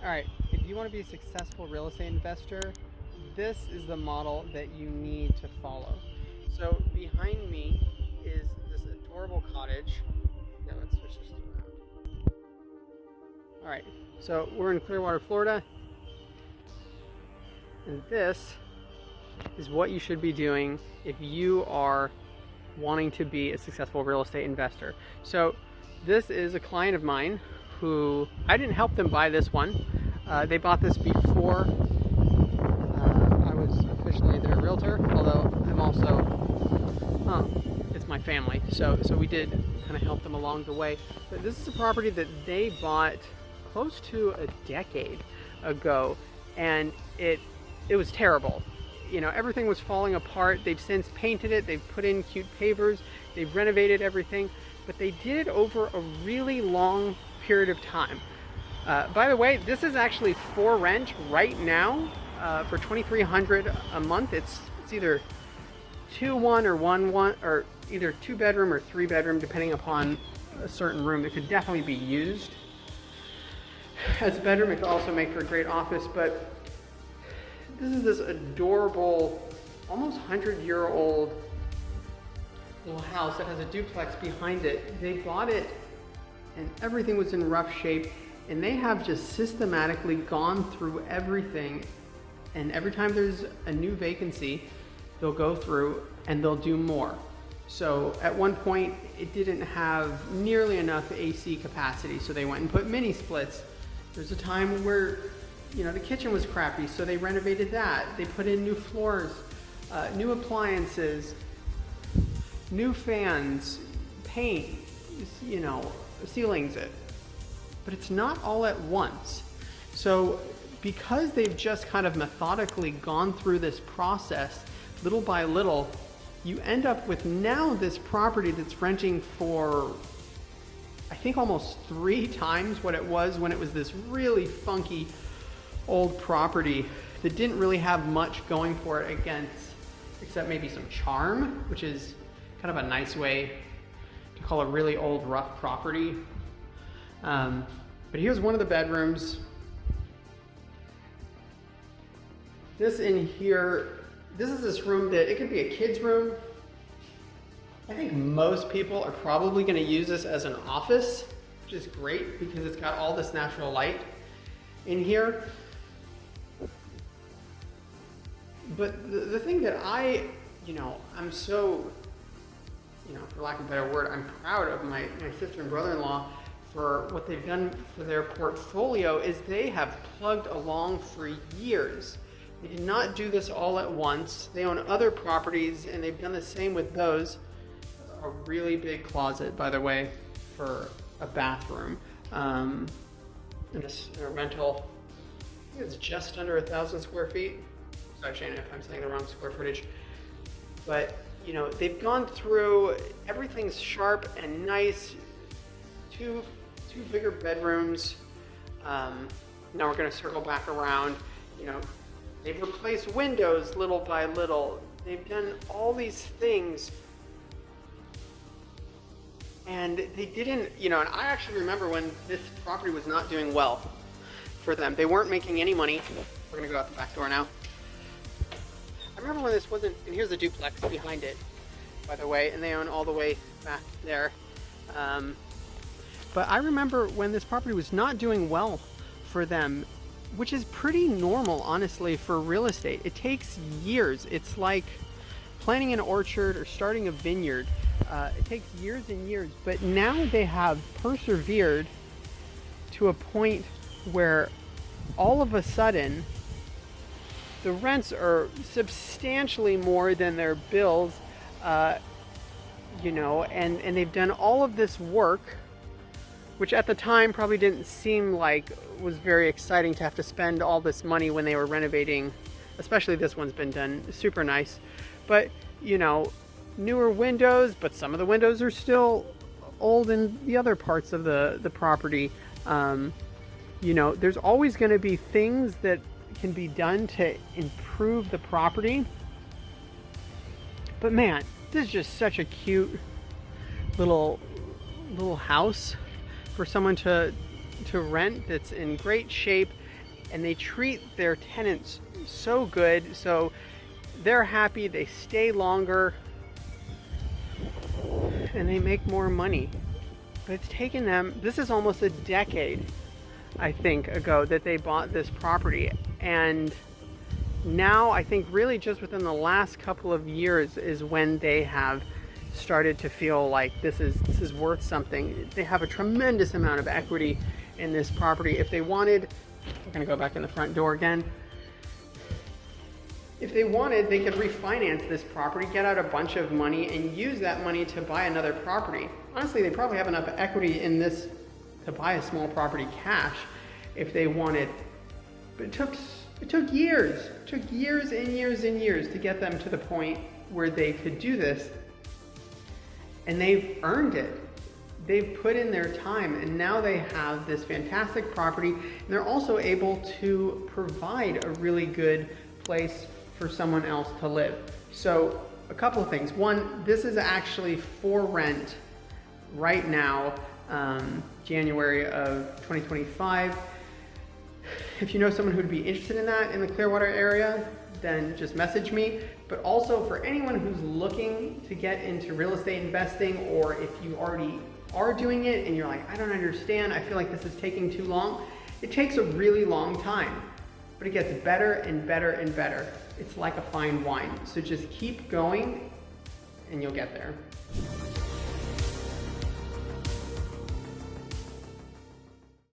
All right, if you want to be a successful real estate investor, this is the model that you need to follow. So behind me is this adorable cottage. Now let's switch this around. All right, so we're in Clearwater, Florida, and this is what you should be doing if you are wanting to be a successful real estate investor. So this is a client of mine who I didn't help them buy this one. They bought this before I was officially their realtor, although I'm also, it's my family, so we did kind of help them along the way. But this is a property that they bought close to a decade ago, and it was terrible. You know, everything was falling apart. They've since painted it, they've put in cute pavers, they've renovated everything, but they did it over a really long period of time. By the way, this is actually for rent right now for $2,300 a month. It's either 2-1 or 1-1, or either 2-bedroom or 3-bedroom, depending upon a certain room. It could definitely be used as a bedroom. It could also make for a great office, but this is this adorable, almost 100-year-old little house that has a duplex behind it. They bought it and everything was in rough shape, and they have just systematically gone through everything, and every time there's a new vacancy, they'll go through and they'll do more. So at one point it didn't have nearly enough AC capacity, so they went and put mini splits. There's a time where, you know, the kitchen was crappy, so they renovated that. They put in new floors, new appliances, new fans, paint, you know, ceilings it. But it's not all at once. So because they've just kind of methodically gone through this process little by little, you end up with now this property that's renting for, I think, almost 3 times what it was when it was this really funky old property that didn't really have much going for it except maybe some charm, which is kind of a nice way to call a really old rough property. But here's one of the bedrooms. This in here, this is this room that it could be a kid's room. I think most people are probably going to use this as an office, which is great because it's got all this natural light in here. But the thing that I'm so, for lack of a better word, I'm proud of my sister and brother-in-law for what they've done for their portfolio is they have plugged along for years. They did not do this all at once. They own other properties and they've done the same with those. A really big closet, by the way, for a bathroom. And a rental, I think it's just under 1,000 square feet. Sorry, Shane, if I'm saying the wrong square footage. But, they've gone through, everything's sharp and nice. Two bigger bedrooms. Now we're going to circle back around. They've replaced windows little by little. They've done all these things, and they didn't, and I actually remember when this property was not doing well for them. They weren't making any money. We're going to go out the back door now. I remember when this wasn't, and here's the duplex behind it, by the way, and they own all the way back there. But I remember when this property was not doing well for them, which is pretty normal, honestly, for real estate. It takes years. It's like planting an orchard or starting a vineyard. It takes years and years, but now they have persevered to a point where all of a sudden the rents are substantially more than their bills, and they've done all of this work, which at the time probably didn't seem like was very exciting to have to spend all this money when they were renovating. Especially this one's been done super nice, but newer windows, but some of the windows are still old in the other parts of the property. There's always going to be things that can be done to improve the property. But man, this is just such a cute little house for someone to rent that's in great shape, and they treat their tenants so good, so they're happy, they stay longer, and they make more money. But it's taken them, this is almost a decade, I think, ago that they bought this property. And now I think really just within the last couple of years is when they have started to feel like this is worth something. They have a tremendous amount of equity in this property. If they wanted, we're gonna go back in the front door again. If they wanted, they could refinance this property, get out a bunch of money, and use that money to buy another property. Honestly, they probably have enough equity in this to buy a small property cash if they wanted. But it took years. It took years and years and years to get them to the point where they could do this. And they've earned it. They've put in their time, and now they have this fantastic property, and they're also able to provide a really good place for someone else to live. So a couple of things. One, this is actually for rent right now, January of 2025. If you know someone who'd be interested in that in the Clearwater area, then just message me. But also for anyone who's looking to get into real estate investing, or if you already are doing it and you're like, I don't understand, I feel like this is taking too long. It takes a really long time, but it gets better and better and better. It's like a fine wine. So just keep going and you'll get there.